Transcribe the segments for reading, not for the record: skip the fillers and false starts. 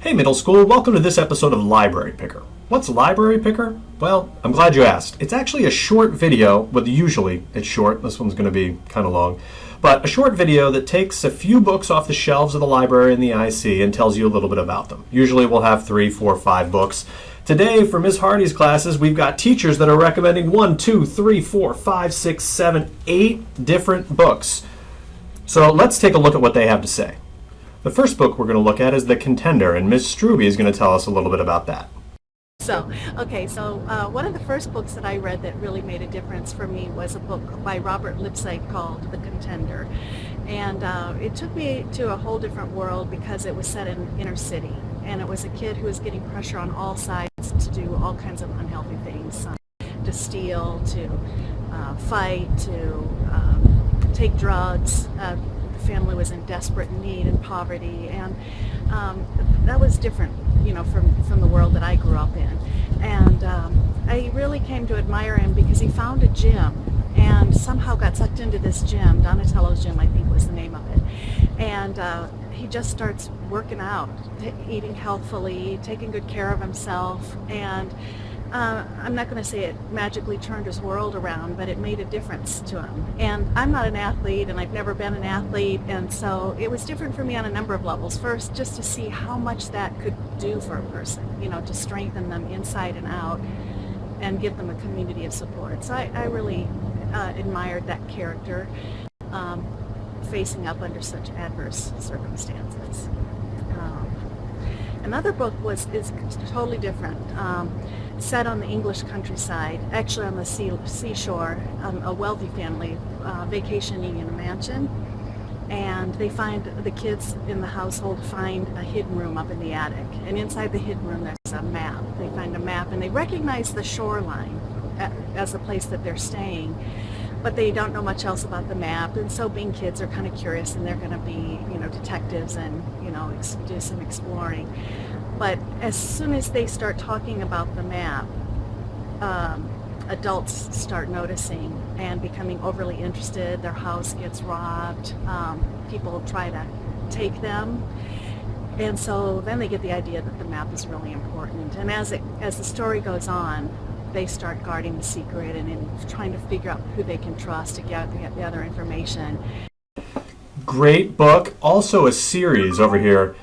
Hey middle school, welcome to this episode of Library Picker. What's Library Picker? Well, I'm glad you asked. It's actually a short video, well usually it's short, this one's going to be kind of long, but a short video that takes a few books off the shelves of the library in the IC and tells you a little bit about them. Usually we'll have 3, 4, 5 books. Today for Ms. Hardy's classes we've got teachers that are recommending 1, 2, 3, 4, 5, 6, 7, 8 different books. So let's take a look at what they have to say. The first book we're going to look at is The Contender, and Ms. Struby is going to tell us a little bit about that. So one of the first books that I read that really made a difference for me was a book by Robert Lipsyte called The Contender. And it took me to a whole different world because it was set in inner city. And it was a kid who was getting pressure on all sides to do all kinds of unhealthy things, to steal, to fight, to take drugs. The family was in desperate need and poverty, and that was different, you know, from the world that I grew up in. And I really came to admire him because he found a gym and somehow got sucked into this gym. Donatello's Gym, I think, was the name of it. And he just starts working out, eating healthfully, taking good care of himself, and I'm not going to say it magically turned his world around, but it made a difference to him. And I'm not an athlete, and I've never been an athlete, and so it was different for me on a number of levels. First, just to see how much that could do for a person, you know, to strengthen them inside and out and give them a community of support. So I really admired that character facing up under such adverse circumstances. Another book is totally different. Set on the English countryside, actually on the seashore, a wealthy family vacationing in a mansion, and they find, the kids in the household find a hidden room up in the attic, and inside the hidden room there's a map. They find a map and they recognize the shoreline as the place that they're staying, but they don't know much else about the map, and so being kids are kind of curious, and they're going to be, you know, detectives and, you know, do some exploring. But as soon as they start talking about the map, adults start noticing and becoming overly interested. Their house gets robbed. People try to take them. And so then they get the idea that the map is really important. And as the story goes on, they start guarding the secret and trying to figure out who they can trust to get the other information. Great book. Also a series over here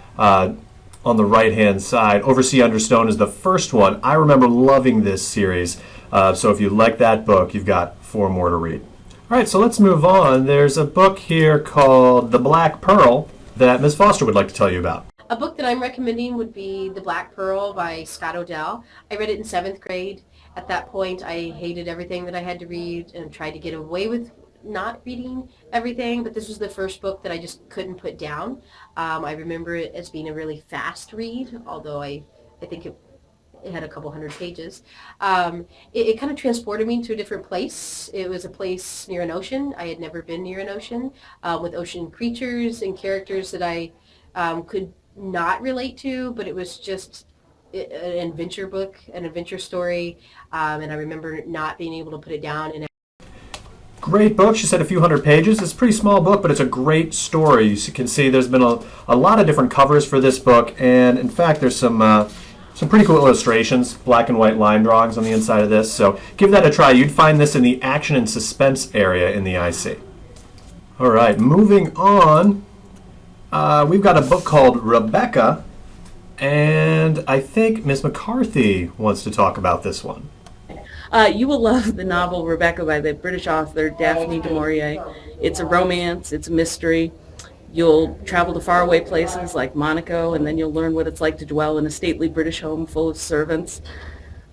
on the right-hand side. Oversea Understone is the first one. I remember loving this series. So if you like that book, you've got 4 more to read. All right, so let's move on. There's a book here called The Black Pearl that Ms. Foster would like to tell you about. A book that I'm recommending would be The Black Pearl by Scott O'Dell. I read it in 7th grade. At that point, I hated everything that I had to read and tried to get away with not reading everything, but this was the first book that I just couldn't put down. I remember it as being a really fast read, although I think it had a couple hundred pages. It kind of transported me to a different place. It was a place near an ocean. I had never been near an ocean, with ocean creatures and characters that I could not relate to, but it was just an adventure book, an adventure story, and I remember not being able to put it down. And Great book. She said a few hundred pages. It's a pretty small book, but it's a great story. You can see there's been a lot of different covers for this book, and in fact there's some pretty cool illustrations, black and white line drawings on the inside of this. So give that a try. You'd find this in the action and suspense area in the IC. All right, moving on. We've got a book called Rebecca, and I think Ms. McCarthy wants to talk about this one. You will love the novel Rebecca by the British author Daphne du Maurier. It's a romance, it's a mystery. You'll travel to faraway places like Monaco, and then you'll learn what it's like to dwell in a stately British home full of servants.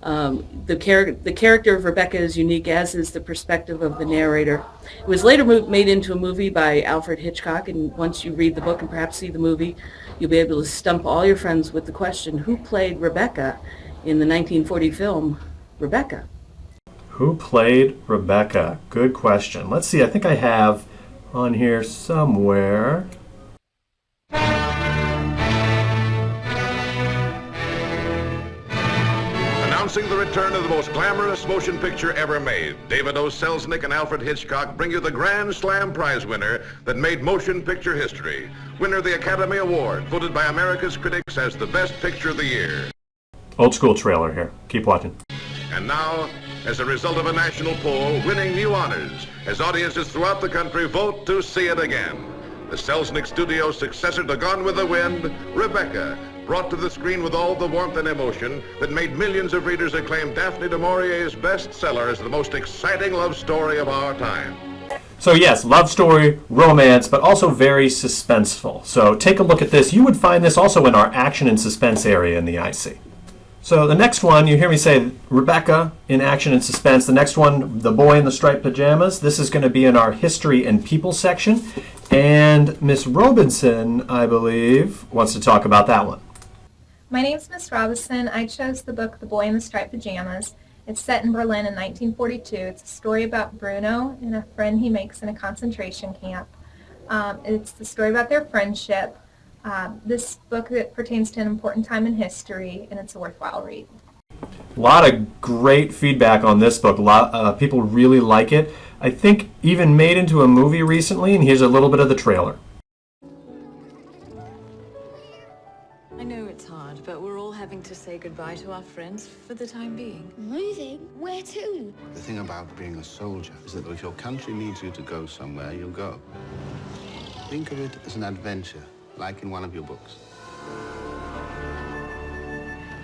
The character of Rebecca is unique, as is the perspective of the narrator. It was later made into a movie by Alfred Hitchcock, and once you read the book and perhaps see the movie, you'll be able to stump all your friends with the question, who played Rebecca in the 1940 film Rebecca? Who played Rebecca? Good question. Let's see, I think I have on here somewhere. Announcing the return of the most glamorous motion picture ever made, David O. Selznick and Alfred Hitchcock bring you the Grand Slam prize winner that made motion picture history. Winner of the Academy Award, voted by America's critics as the best picture of the year. Old school trailer here. Keep watching. And now, as a result of a national poll, winning new honors as audiences throughout the country vote to see it again. The Selznick Studio's successor to Gone with the Wind, Rebecca, brought to the screen with all the warmth and emotion that made millions of readers acclaim Daphne du Maurier's bestseller as the most exciting love story of our time. So yes, love story, romance, but also very suspenseful. So take a look at this. You would find this also in our action and suspense area in the IC. So the next one, you hear me say Rebecca in action and suspense. The next one, The Boy in the Striped Pajamas. This is going to be in our history and people section. And Miss Robinson, I believe, wants to talk about that one. My name's Miss Robinson. I chose the book The Boy in the Striped Pajamas. It's set in Berlin in 1942. It's a story about Bruno and a friend he makes in a concentration camp. It's the story about their friendship. This book that pertains to an important time in history, and it's a worthwhile read. A lot of great feedback on this book. A lot people really like it. I think even made into a movie recently, and here's a little bit of the trailer. I know it's hard, but we're all having to say goodbye to our friends for the time being. Moving? Where to? The thing about being a soldier is that if your country needs you to go somewhere, you'll go. Think of it as an adventure, like in one of your books.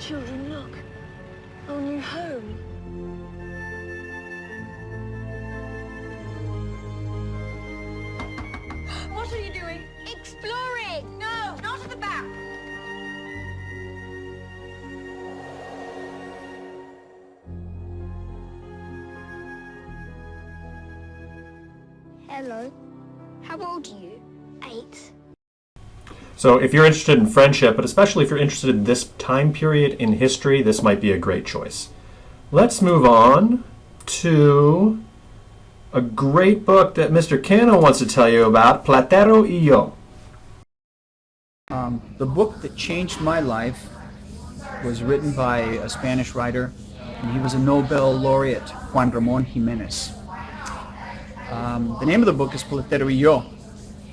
Children, look. Our new home. What are you doing? Exploring! No, not at the back. Hello. How old are you? 8. So if you're interested in friendship, but especially if you're interested in this time period in history, this might be a great choice. Let's move on to a great book that Mr. Cano wants to tell you about, Platero y Yo. The book that changed my life was written by a Spanish writer, and he was a Nobel laureate, Juan Ramón Jiménez. The name of the book is Platero y Yo,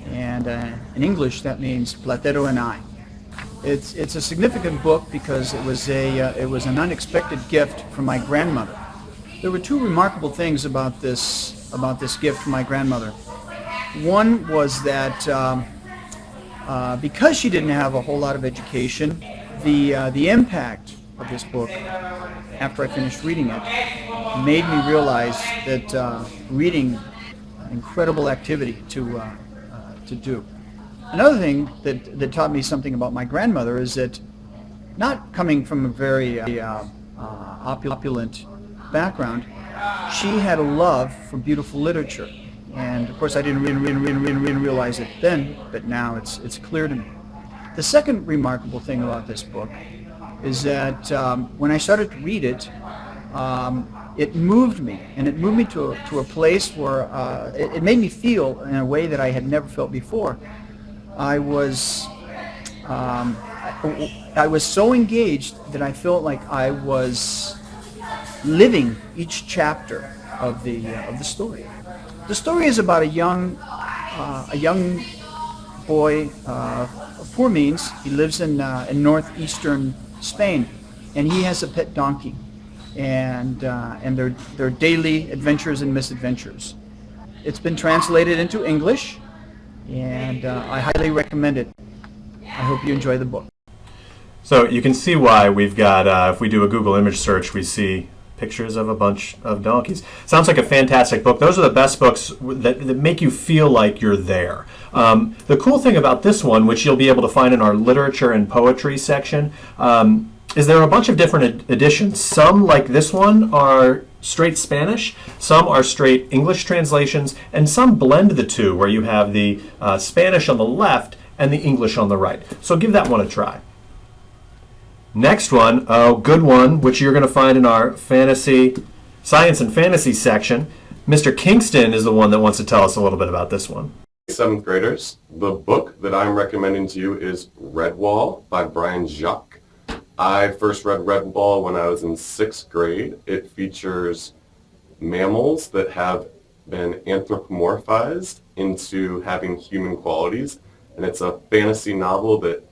and in English that means Platero and I. It's a significant book because it was an unexpected gift from my grandmother. There were two remarkable things about this gift from my grandmother. One was that because she didn't have a whole lot of education, the impact of this book after I finished reading it made me realize that reading an incredible activity to do. Another thing that taught me something about my grandmother is that, not coming from a very opulent background, she had a love for beautiful literature. And of course I didn't realize it then, but now it's clear to me. The second remarkable thing about this book is that when I started to read it, it moved me, and it moved me to a place where it made me feel in a way that I had never felt before. I was so engaged that I felt like I was living each chapter of the story. The story is about a young boy of poor means. He lives in northeastern Spain, and he has a pet donkey, and their daily adventures and misadventures. It's been translated into English, and I highly recommend it. I hope you enjoy the book. So you can see why we've got, if we do a Google image search, we see pictures of a bunch of donkeys. Sounds like a fantastic book. Those are the best books that make you feel like you're there. The cool thing about this one, which you'll be able to find in our literature and poetry section, is there are a bunch of different editions. Some, like this one, are straight Spanish, some are straight English translations, and some blend the two, where you have the Spanish on the left and the English on the right. So give that one a try. Next one, a good one, which you're going to find in our science and fantasy section. Mr. Kingston is the one that wants to tell us a little bit about this one. 7th graders, the book that I'm recommending to you is Redwall by Brian Jacques. I first read Red Ball when I was in 6th grade. It features mammals that have been anthropomorphized into having human qualities, and it's a fantasy novel that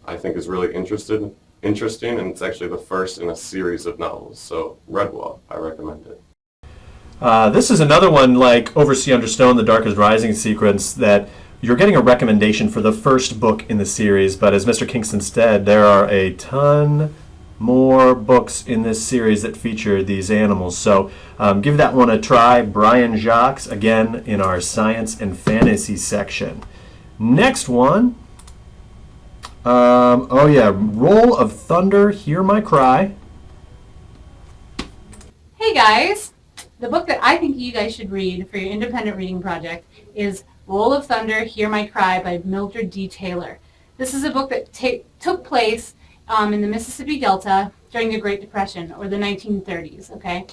I think is really interesting, and it's actually the first in a series of novels. So Red Ball, I recommend it. This is another one like Oversea Under Stone, The Dark is Rising sequence, that you're getting a recommendation for the first book in the series, but as Mr. Kingston said, there are a ton more books in this series that feature these animals. So give that one a try. Brian Jacques, again, in our science and fantasy section. Next one, oh yeah, Roll of Thunder, Hear My Cry. Hey guys! The book that I think you guys should read for your independent reading project is Roll of Thunder, Hear My Cry by Mildred D. Taylor. This is a book that took place in the Mississippi Delta during the Great Depression, or the 1930s, okay?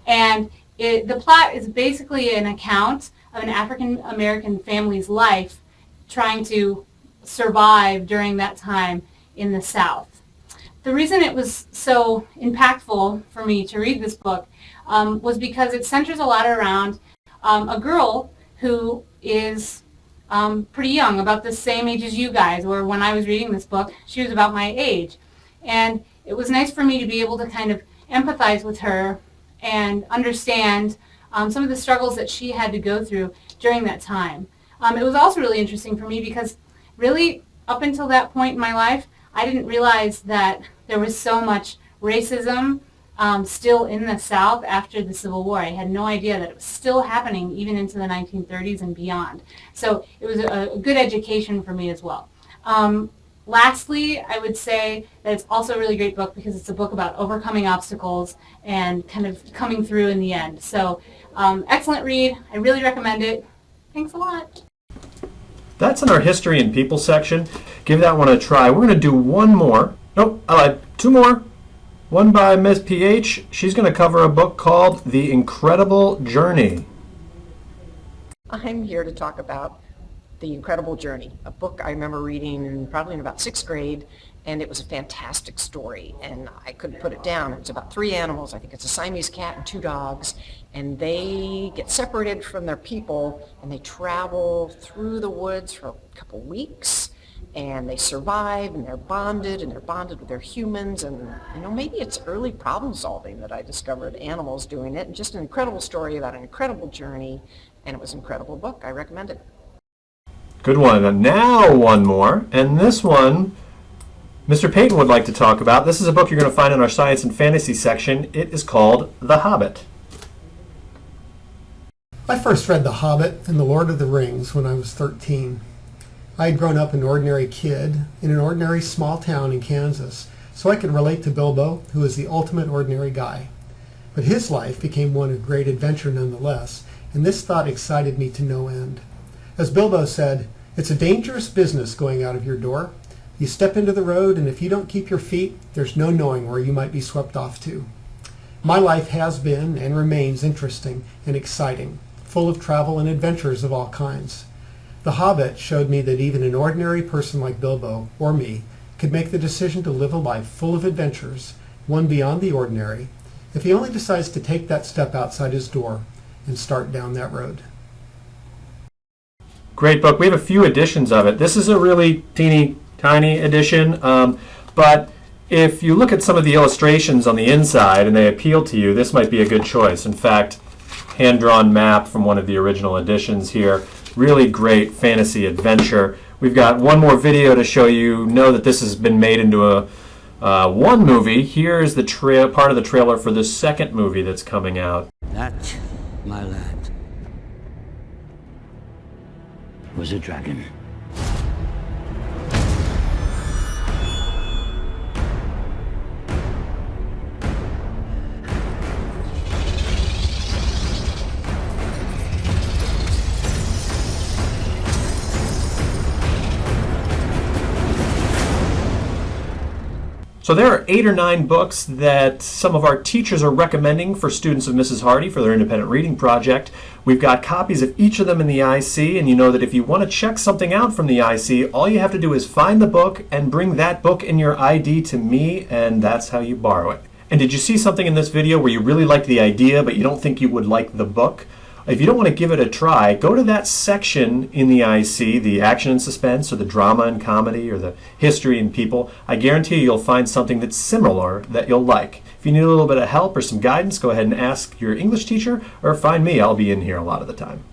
And the plot is basically an account of an African-American family's life trying to survive during that time in the South. The reason it was so impactful for me to read this book was because it centers a lot around a girl who is pretty young, about the same age as you guys, or when I was reading this book, she was about my age. And it was nice for me to be able to kind of empathize with her and understand some of the struggles that she had to go through during that time. It was also really interesting for me because really up until that point in my life, I didn't realize that there was so much racism still in the South after the Civil War. I had no idea that it was still happening even into the 1930s and beyond. So it was a good education for me as well. Lastly, I would say that it's also a really great book because it's a book about overcoming obstacles and kind of coming through in the end. So excellent read. I really recommend it. Thanks a lot. That's in our history and people section. Give that one a try. We're going to do one more. Nope, I lied. Two more. One by Ms. PH. She's going to cover a book called The Incredible Journey. I'm here to talk about The Incredible Journey, a book I remember reading probably in about 6th grade, and it was a fantastic story, and I couldn't put it down. It's about 3 animals. I think it's a Siamese cat and 2 dogs, and they get separated from their people, and they travel through the woods for a couple weeks, and they survive, and they're bonded with their humans, and maybe it's early problem solving that I discovered animals doing it, and just an incredible story about an incredible journey, and it was an incredible book. I recommend it. Good one. And now one more, and this one Mr. Payton would like to talk about. This is a book you're going to find in our science and fantasy section. It is called The Hobbit. I first read The Hobbit and The Lord of the Rings when I was 13. I had grown up an ordinary kid in an ordinary small town in Kansas, so I could relate to Bilbo, who is the ultimate ordinary guy. But his life became one of great adventure nonetheless, and this thought excited me to no end. As Bilbo said, "It's a dangerous business going out of your door. You step into the road, and if you don't keep your feet, there's no knowing where you might be swept off to." My life has been and remains interesting and exciting, full of travel and adventures of all kinds. The Hobbit showed me that even an ordinary person like Bilbo, or me, could make the decision to live a life full of adventures, one beyond the ordinary, if he only decides to take that step outside his door and start down that road. Great book. We have a few editions of it. This is a really teeny tiny edition, but if you look at some of the illustrations on the inside and they appeal to you, this might be a good choice. In fact, hand-drawn map from one of the original editions here. Really great fantasy adventure. We've got one more video to show you. Know that this has been made into a one movie. Here is the part of the trailer for the second movie that's coming out. That, my lad, was a dragon. So there are 8 or 9 books that some of our teachers are recommending for students of Mrs. Hardy for their independent reading project. We've got copies of each of them in the IC, and you know that if you want to check something out from the IC, all you have to do is find the book and bring that book in your ID to me, and that's how you borrow it. And did you see something in this video where you really liked the idea but you don't think you would like the book? If you don't want to give it a try, go to that section in the IC, the action and suspense, or the drama and comedy, or the history and people. I guarantee you'll find something that's similar that you'll like. If you need a little bit of help or some guidance, go ahead and ask your English teacher, or find me. I'll be in here a lot of the time.